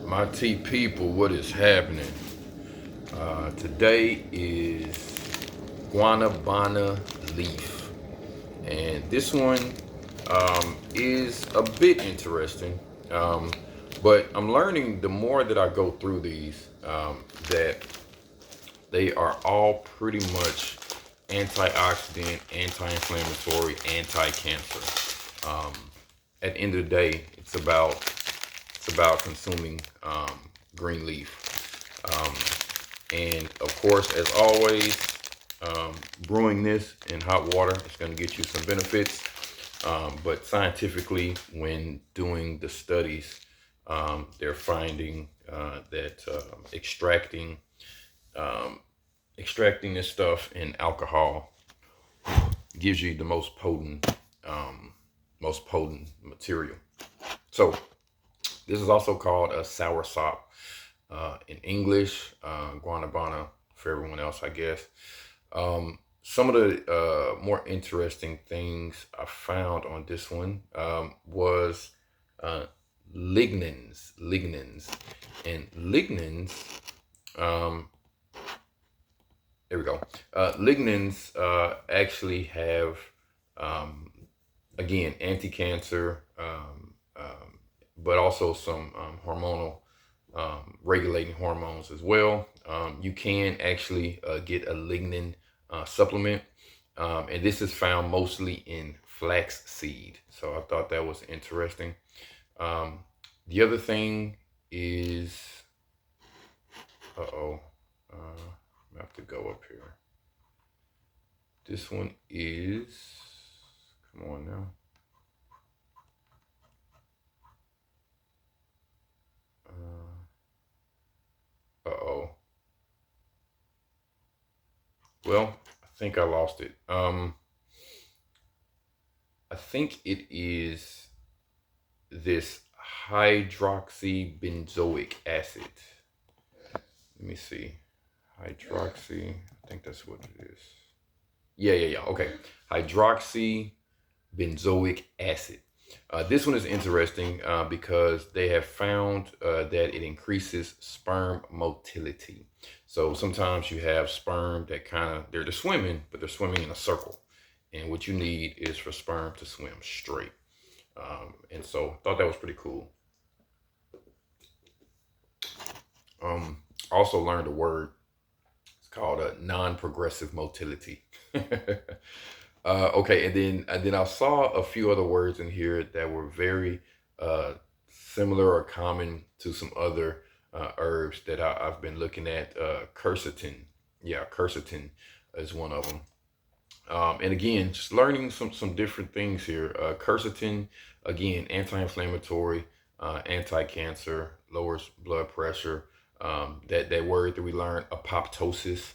My T people, what is happening? Today is Guanabana Leaf, and this one is a bit interesting. Um, but I'm learning the more that I go through these that they are all pretty much antioxidant, anti-inflammatory, anti-cancer. At the end of the day, it's about consuming green leaf. And of course, as always, brewing this in hot water is going to get you some benefits. But scientifically, when doing the studies, they're finding that um, extracting this stuff in alcohol gives you the most potent material. So this is also called a soursop in English, guanabana for everyone else, I guess. Some of the more interesting things I found on this one was uh, lignins, and lignins. Um, there we go. Lignins actually have, um, again, anti-cancer, but also some hormonal regulating hormones as well. You can actually get a lignin supplement, and this is found mostly in flax seed. So I thought that was interesting. Um, the other thing is, uh-oh, I have to go up here. This one is, come on now. Uh-oh. Well, I think I lost it. I think it is this hydroxybenzoic acid. Let me see. Hydroxy, I think that's what it is. Yeah. Okay. Hydroxybenzoic acid. This one is interesting because they have found that it increases sperm motility. So sometimes you have sperm that they're swimming, but they're swimming in a circle. And what you need is for sperm to swim straight. And so I thought that was pretty cool. Also learned a word. It's called a non-progressive motility. Okay, and then I saw a few other words in here that were very similar or common to some other herbs that I've been looking at. Quercetin, yeah, quercetin is one of them. And again, just learning some different things here. Quercetin, again, anti-inflammatory, anti-cancer, lowers blood pressure. That word that we learned, apoptosis,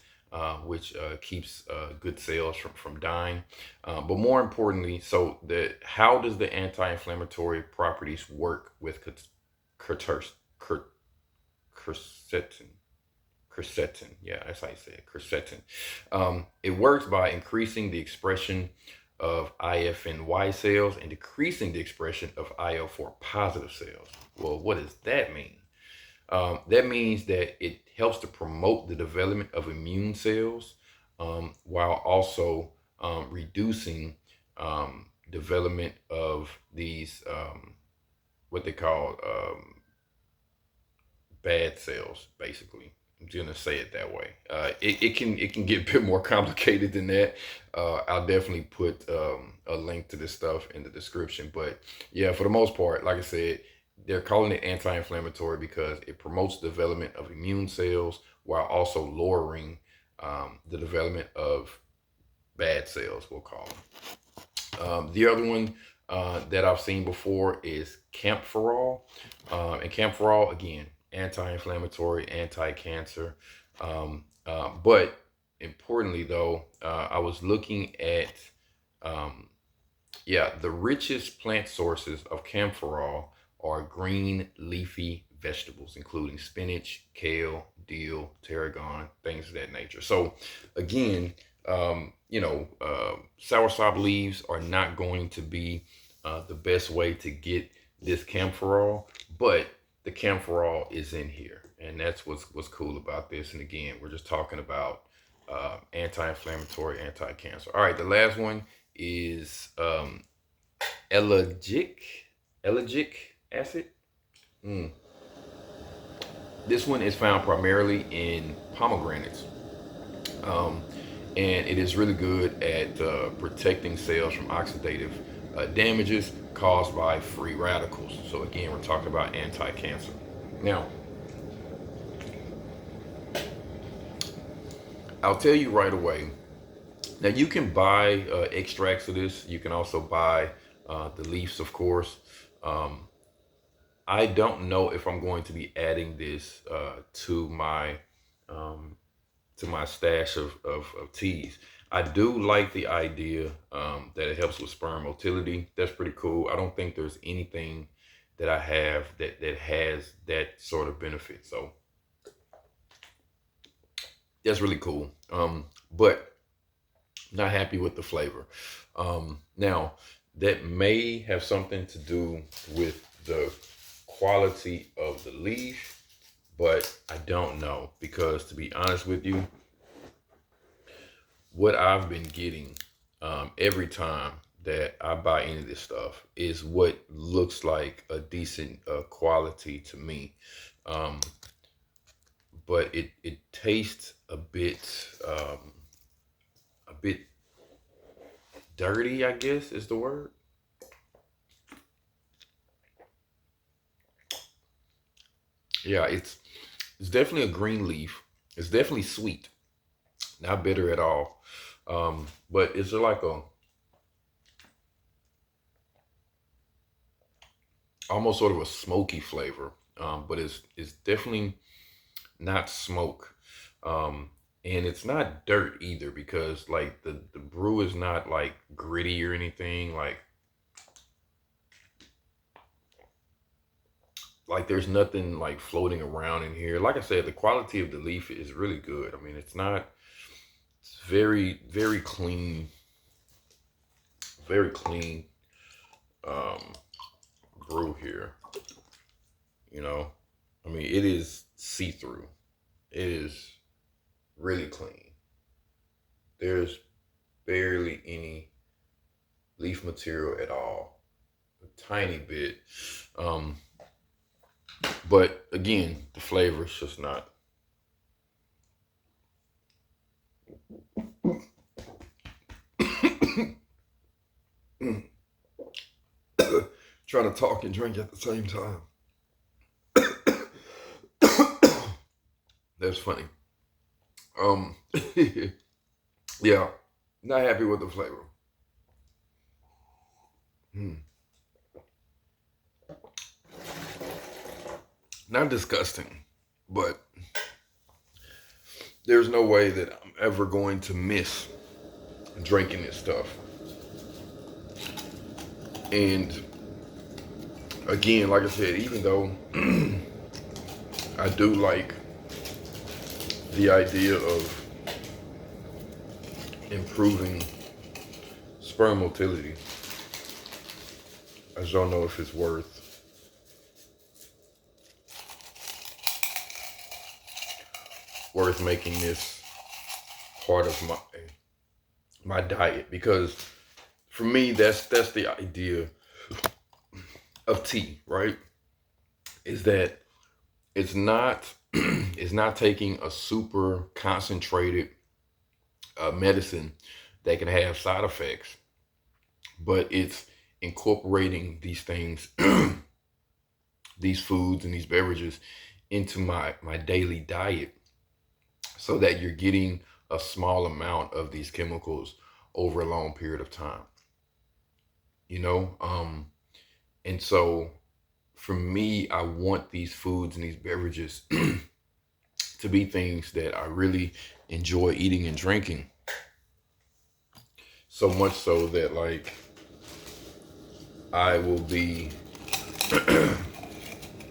which keeps good cells from dying. But more importantly, so how does the anti-inflammatory properties work with quercetin? Quercetin, yeah, that's how you say it, quercetin. It works by increasing the expression of IFNY cells and decreasing the expression of IL-4 positive cells. Well, what does that mean? That means that it helps to promote the development of immune cells while also reducing development of these what they call bad cells, basically. I'm just gonna say it that way. It can get a bit more complicated than that. I'll definitely put a link to this stuff in the description. But yeah, for the most part, like I said, they're calling it anti-inflammatory because it promotes the development of immune cells while also lowering the development of bad cells, we'll call them. The other one that I've seen before is camphorol. And camphorol, again, anti-inflammatory, anti-cancer. But importantly, though, I was looking at, the richest plant sources of camphorol are green leafy vegetables, including spinach, kale, dill, tarragon, things of that nature. So, again, soursop leaves are not going to be the best way to get this camphorol, but the camphorol is in here, and that's what's cool about this. And again, we're just talking about anti-inflammatory, anti-cancer. All right, the last one is ellagic ellagic acid. Mm. This one is found primarily in pomegranates. Um, and it is really good at protecting cells from oxidative damages caused by free radicals. So again, we're talking about anti-cancer. Now, I'll tell you right away. Now you can buy extracts of this. You can also buy the leaves, of course. Um, I don't know if I'm going to be adding this um, to my stash of teas. I do like the idea that it helps with sperm motility. That's pretty cool. I don't think there's anything that I have that has that sort of benefit. So that's really cool. But not happy with the flavor. Now, that may have something to do with the quality of the leaf, but I don't know because to be honest with you, what I've been getting every time that I buy any of this stuff is what looks like a decent quality to me. Um, but it tastes a bit dirty, I guess is the word. Yeah, it's definitely a green leaf. It's definitely sweet, not bitter at all. But it's like a almost sort of a smoky flavor. But it's definitely not smoke. Um, and it's not dirt either because like the brew is not like gritty or anything. Like there's nothing like floating around in here. Like I said, the quality of the leaf is really good. I mean, it's very clean, very clean um, brew here. You know, I mean, it is see through. It is really clean. There's barely any leaf material at all. A tiny bit. Um, but again, the flavor is just not. Trying to talk and drink at the same time. That's funny. Um, yeah, not happy with the flavor. Hmm. Not disgusting, but there's no way that I'm ever going to miss drinking this stuff. And again, like I said, even though I do like the idea of improving sperm motility, I just don't know if it's worth making this part of my diet because for me that's the idea of tea, right? Is that it's not it's not taking a super concentrated medicine that can have side effects, but it's incorporating these things, these foods and these beverages into my daily diet so that you're getting a small amount of these chemicals over a long period of time, you know? And so for me, I want these foods and these beverages to be things that I really enjoy eating and drinking. So much so that like I will be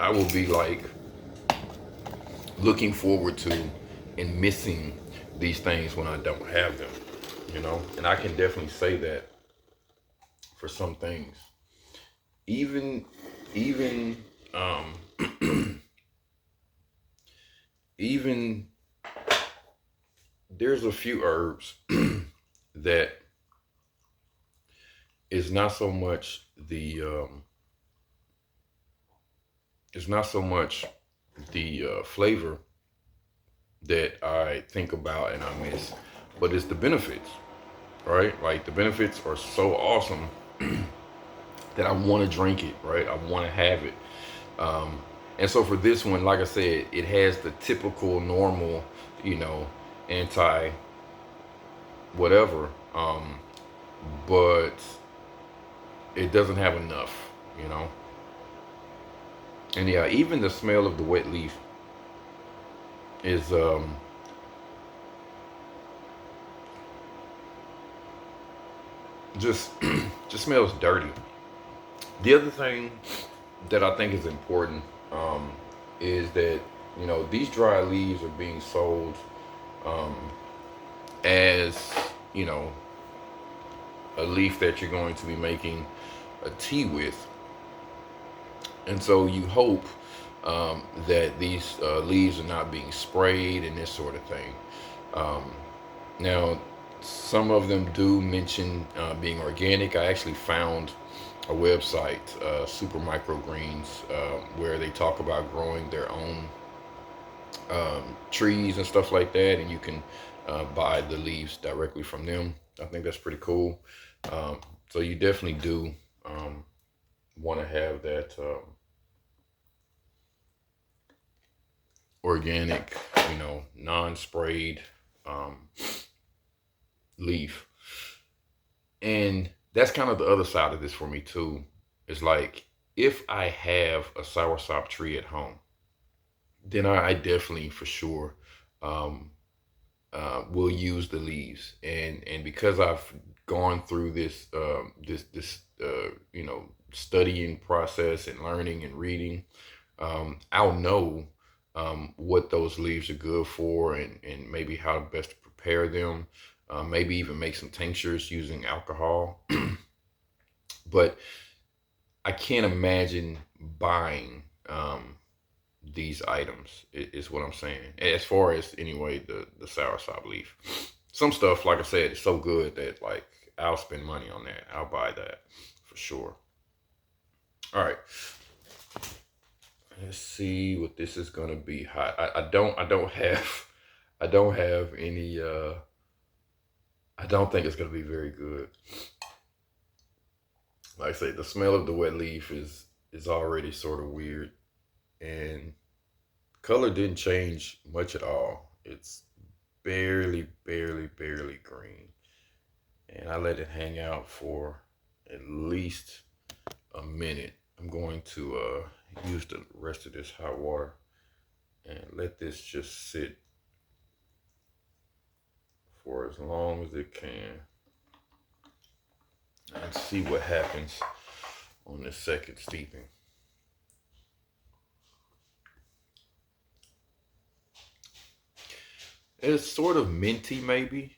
I will be like looking forward to and missing these things when I don't have them, you know? And I can definitely say that for some things. Even um even there's a few herbs that is not so much it's not so much the flavor that I think about and I miss, but it's the benefits, right? Like the benefits are so awesome that I want to drink it, right? I want to have it. Um, and so for this one, like I said, it has the typical normal, you know, anti whatever, but it doesn't have enough, you know. And yeah, even the smell of the wet leaf is just just smells dirty. The other thing that I think is important is that these dry leaves are being sold um, as you know a leaf that you're going to be making a tea with, and so you hope that these leaves are not being sprayed and this sort of thing. Um, Now, some of them do mention being organic. I actually found a website, Super Microgreens, where they talk about growing their own trees and stuff like that, and you can buy the leaves directly from them. I think that's pretty cool. Um, so you definitely do want to have that organic, non-sprayed um, leaf. And that's kind of the other side of this for me too. It's like if I have a soursop tree at home, then I definitely for sure um, will use the leaves. And because I've gone through this studying process and learning and reading, I'll know what those leaves are good for and maybe how best to prepare them. Maybe even make some tinctures using alcohol. But I can't imagine buying these items. Is what I'm saying. As far as anyway, the soursop leaf. Some stuff, like I said, is so good that like I'll spend money on that. I'll buy that for sure. All right. Let's see what this is gonna be hot. I don't have I don't have any I don't think it's gonna be very good. Like I say, the smell of the wet leaf is already sort of weird, and color didn't change much at all. It's barely, barely, barely green, and I let it hang out for at least a minute. I'm going to use the rest of this hot water and let this just sit for as long as it can and see what happens on the second steeping. It's sort of minty maybe,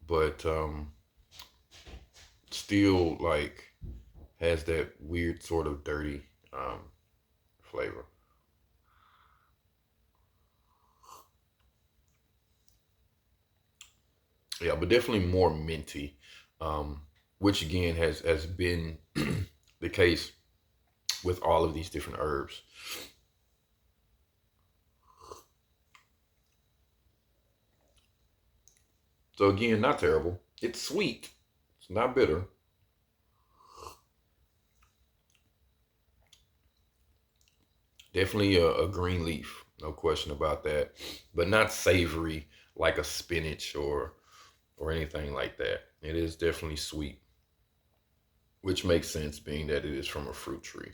but still like has that weird sort of dirty flavor. Yeah, but definitely more minty, um, which again has been the case with all of these different herbs. So again, not terrible. It's sweet. It's not bitter. Definitely a green leaf, no question about that. But not savory like a spinach or anything like that. It is definitely sweet, which makes sense being that it is from a fruit tree.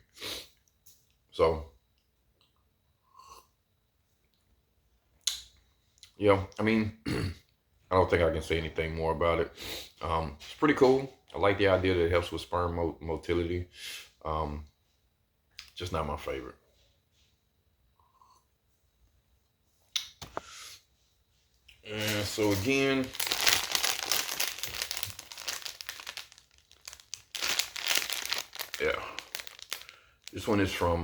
So yeah, I mean, I don't think I can say anything more about it. It's pretty cool. I like the idea that it helps with sperm motility. Um, just not my favorite. And so again, yeah, this one is from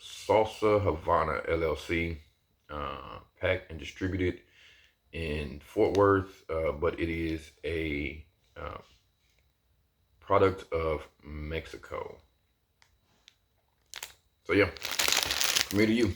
Salsa Havana LLC, packed and distributed in Fort Worth, but it is a product of Mexico. So yeah, from me to you.